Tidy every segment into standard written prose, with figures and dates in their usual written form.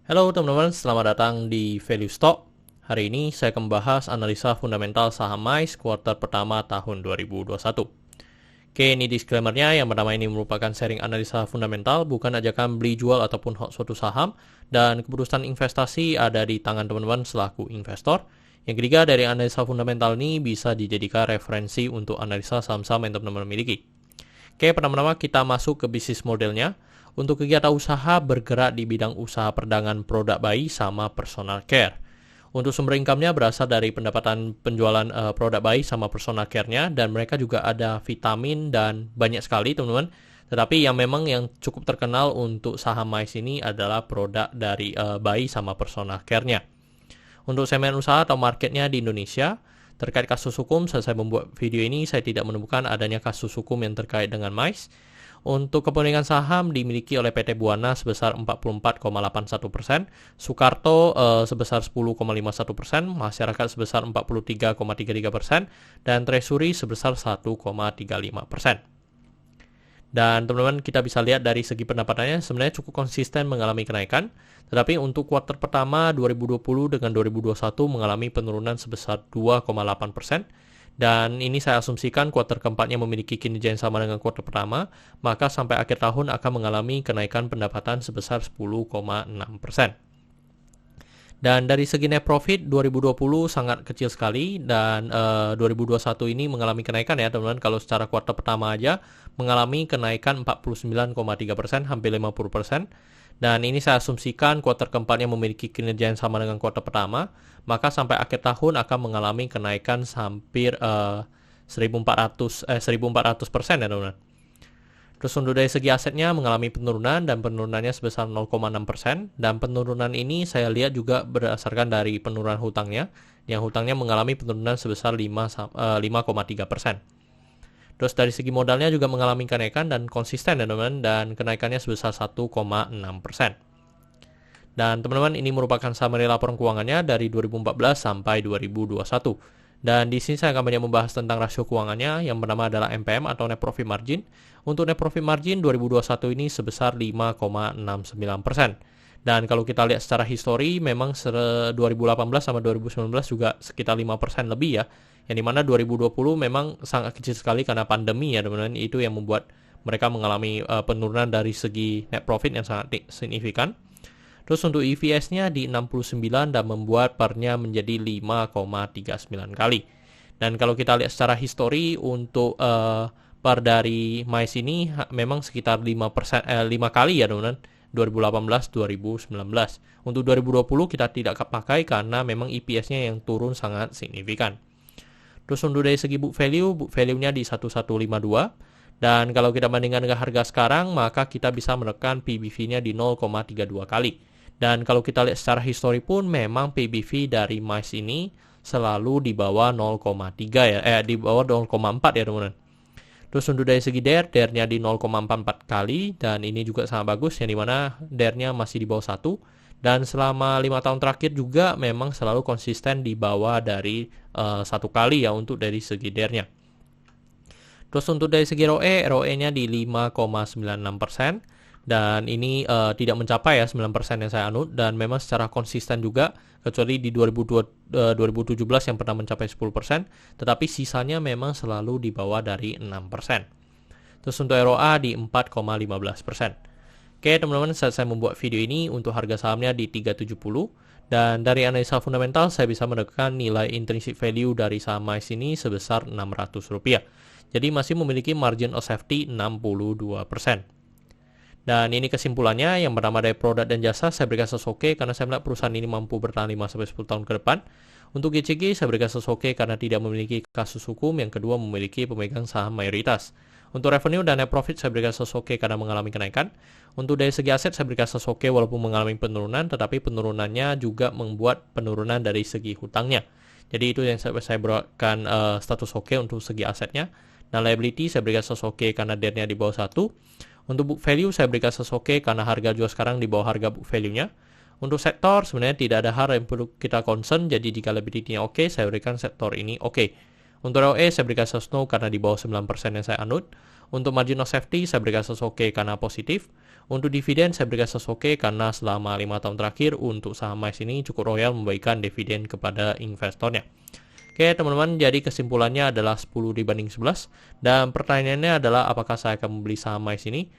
Halo teman-teman, selamat datang di Value Stock. Hari ini saya akan membahas analisa fundamental saham MICE kuartal pertama tahun 2021. Oke, ini disclaimer-nya. Yang pertama, ini merupakan sharing analisa fundamental, bukan ajakan beli jual ataupun suatu saham, dan keputusan investasi ada di tangan teman-teman selaku investor. Yang ketiga, dari analisa fundamental ini bisa dijadikan referensi untuk analisa saham-saham yang teman-teman miliki. Oke, pertama-tama kita masuk ke bisnis modelnya. Untuk kegiatan usaha bergerak di bidang usaha perdagangan produk bayi sama personal care. Untuk sumber income-nya berasal dari pendapatan penjualan produk bayi sama personal care-nya, dan mereka juga ada vitamin dan banyak sekali teman-teman. Tetapi yang memang yang cukup terkenal untuk saham MICE ini adalah produk dari bayi sama personal care-nya. Untuk segmen usaha atau marketnya di Indonesia, terkait kasus hukum, saat saya membuat video ini, saya tidak menemukan adanya kasus hukum yang terkait dengan MICE. Untuk kepemilikan saham dimiliki oleh PT Buana sebesar 44,81%, Soekarto sebesar 10,51%, masyarakat sebesar 43,33%, dan Treasury sebesar 1,35%. Dan teman-teman, kita bisa lihat dari segi pendapatannya sebenarnya cukup konsisten mengalami kenaikan, tetapi untuk kuartal pertama 2020 dengan 2021 mengalami penurunan sebesar 2,8%. Dan ini saya asumsikan kuartal keempatnya memiliki kinerja yang sama dengan kuartal pertama, maka sampai akhir tahun akan mengalami kenaikan pendapatan sebesar 10,6%. Dan dari segi net profit 2020 sangat kecil sekali, dan 2021 ini mengalami kenaikan ya teman-teman. Kalau secara kuartal pertama aja mengalami kenaikan 49,3%, hampir 50%. Dan ini saya asumsikan kuartal keempatnya memiliki kinerja yang sama dengan kuartal pertama, maka sampai akhir tahun akan mengalami kenaikan hampir 1.400% ya teman-teman. Terus untuk dari segi asetnya mengalami penurunan, dan penurunannya sebesar 0,6%, dan penurunan ini saya lihat juga berdasarkan dari penurunan hutangnya, yang hutangnya mengalami penurunan sebesar 5,3%. Terus dari segi modalnya juga mengalami kenaikan dan konsisten ya teman-teman, dan kenaikannya sebesar 1,6%. Dan teman-teman, ini merupakan summary laporan keuangannya dari 2014 sampai 2021. Dan di sini saya akan banyak membahas tentang rasio keuangannya. Yang pertama adalah NPM atau Net Profit Margin. Untuk Net Profit Margin 2021 ini sebesar 5,69%. Dan kalau kita lihat secara histori, memang 2018 sama 2019 juga sekitar 5% lebih ya. Yang dimana 2020 memang sangat kecil sekali karena pandemi ya teman-teman. Itu yang membuat mereka mengalami penurunan dari segi net profit yang sangat signifikan. Terus untuk EPS-nya di 69 dan membuat PAR-nya menjadi 5,39 kali. Dan kalau kita lihat secara histori untuk PAR dari MICE ini memang sekitar 5 kali ya teman-teman. 2018, 2019. Untuk 2020 kita tidak pakai karena memang EPS-nya yang turun sangat signifikan. Terus untuk dari segi book value-nya di 1152. Dan kalau kita bandingkan dengan harga sekarang, maka kita bisa menekan PBV-nya di 0,32 kali. Dan kalau kita lihat secara histori pun memang PBV dari MICE ini selalu di bawah 0,3 ya, di bawah 0,4 ya teman-teman. Terus untuk dari segi DER-nya di 0,44 kali, dan ini juga sangat bagus, yang dimana DER-nya masih di bawah 1. Dan selama 5 tahun terakhir juga memang selalu konsisten di bawah dari 1 kali ya untuk dari segi DER-nya. Terus untuk dari segi ROE-nya di 5,96%. Dan ini tidak mencapai ya 9% yang saya anut, dan memang secara konsisten juga, kecuali di 2017 yang pernah mencapai 10%, tetapi sisanya memang selalu di bawah dari 6%. Terus untuk ROA di 4,15%. Oke teman-teman, saat saya membuat video ini untuk harga sahamnya di 370, dan dari analisa fundamental saya bisa menekan nilai intrinsic value dari saham MICE ini sebesar Rp600. Jadi masih memiliki margin of safety 62%. Dan ini kesimpulannya. Yang pertama dari produk dan jasa saya berikan sesoke karena saya melihat perusahaan ini mampu bertahan 5-10 tahun ke depan. Untuk GCG saya berikan sesoke karena tidak memiliki kasus hukum. Yang kedua, memiliki pemegang saham mayoritas. Untuk revenue dan net profit saya berikan sesoke karena mengalami kenaikan. Untuk dari segi aset saya berikan sesoke walaupun mengalami penurunan, tetapi penurunannya juga membuat penurunan dari segi hutangnya. Jadi itu yang saya berikan status oke untuk segi asetnya. Dan liability saya berikan sesoke karena DER-nya di bawah 1. Untuk book value saya berikan sesoke karena harga jual sekarang di bawah harga book value-nya. Untuk sektor sebenarnya tidak ada hal yang perlu kita concern, jadi jika liability-nya oke, saya berikan sektor ini oke. Untuk ROE saya berikan sesno karena di bawah 9% yang saya anut. Untuk margin of safety, saya berikan oke karena positif. Untuk dividen, saya berikan oke karena selama 5 tahun terakhir untuk saham MICE ini cukup royal membagikan dividen kepada investornya. Oke teman-teman, jadi kesimpulannya adalah 10 dibanding 11. Dan pertanyaannya adalah apakah saya akan membeli saham MICE ini?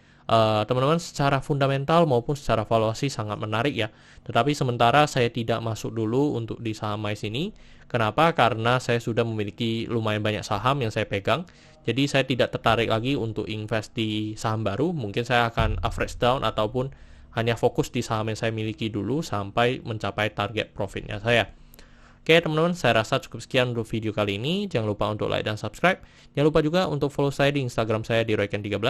Teman-teman, secara fundamental maupun secara valuasi sangat menarik ya. Tetapi sementara saya tidak masuk dulu untuk di saham MICE ini. Kenapa? Karena saya sudah memiliki lumayan banyak saham yang saya pegang. Jadi saya tidak tertarik lagi untuk invest di saham baru. Mungkin saya akan average down ataupun hanya fokus di saham yang saya miliki dulu sampai mencapai target profitnya saya. Oke teman-teman, saya rasa cukup sekian untuk video kali ini. Jangan lupa untuk like dan subscribe. Jangan lupa juga untuk follow saya di Instagram saya di Royken13.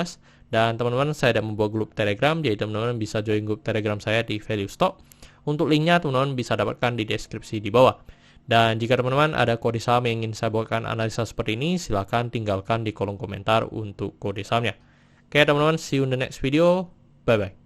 Dan teman-teman, saya ada membuat grup Telegram, jadi teman-teman bisa join grup Telegram saya di Value Stock. Untuk linknya teman-teman bisa dapatkan di deskripsi di bawah. Dan jika teman-teman ada kode saham yang ingin saya buatkan analisa seperti ini, silahkan tinggalkan di kolom komentar untuk kode sahamnya. Oke teman-teman, see you in the next video. Bye-bye.